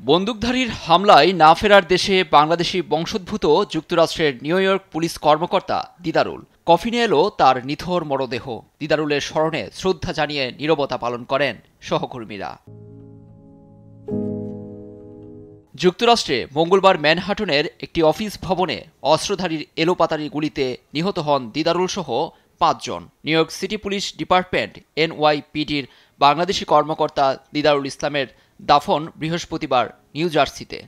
বন্দুকধারীর হামলায় না ফেরার দেশে বাংলাদেশি বংশোদ্ভূত যুক্তরাষ্ট্রের নিউ ইয়র্ক পুলিশ কর্মকর্তা দিদারুল। কফিনে এলো তার নিথর মরদেহ। দিদারুলের স্মরণে শ্রদ্ধা জানিয়ে নীরবতা পালন করেন সহকর্মীরা। যুক্তরাষ্ট্রে মঙ্গলবার ম্যানহাটনের একটি অফিস ভবনে অস্ত্রধারীর এলোপাতাড়ি গুলিতে নিহত হন দিদারুল সহ ৫ জন। New York City Police Department NYPDর বাংলাদেশি কর্মকর্তা দিদারুল ইসলামের দাফন বৃহস্পতিবার নিউ জার্সিতে।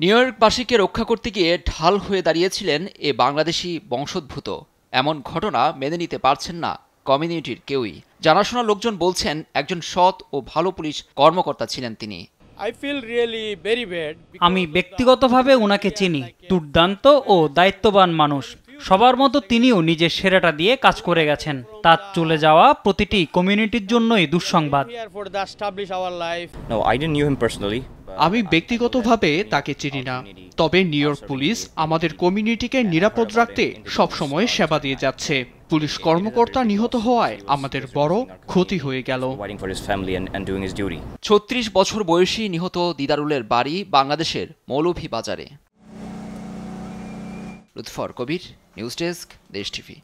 নিউ ইয়র্কবাসীকে রক্ষা করতে গিয়ে ঢাল হয়ে দাঁড়িয়েছিলেন এ বাংলাদেশি বংশোদ্ভূত। এমন ঘটনা মেনে নিতে পারছেন না কমিউনিটির কেউই। জানাশোনা লোকজন বলছেন একজন সৎ ও ভালো পুলিশ কর্মকর্তা ছিলেন তিনি। আমি ব্যক্তিগতভাবে ওনাকে চিনি। দুর্দান্ত ও দায়িত্ববান মানুষ। সবার মতো তিনিও নিজের সেরাটা দিয়ে কাজ করে গেছেন। তার চলে যাওয়া প্রতিটি কমিউনিটির জন্যই দুঃসংবাদ। আমি ব্যক্তিগতভাবে তাকে চিনি না, তবে নিউ ইয়র্ক পুলিশ আমাদের কমিউনিটিকে নিরাপদ রাখতে সবসময় সেবা দিয়ে যাচ্ছে। পুলিশ কর্মকর্তা নিহত হওয়ায় আমাদের বড় ক্ষতি হয়ে গেল। ৩৬ বছর বয়সী নিহত দিদারুলের বাড়ি বাংলাদেশের মৌলভীবাজারে। লুৎফর কবির, নিউজ ডেস্ক, দেশ টিভি।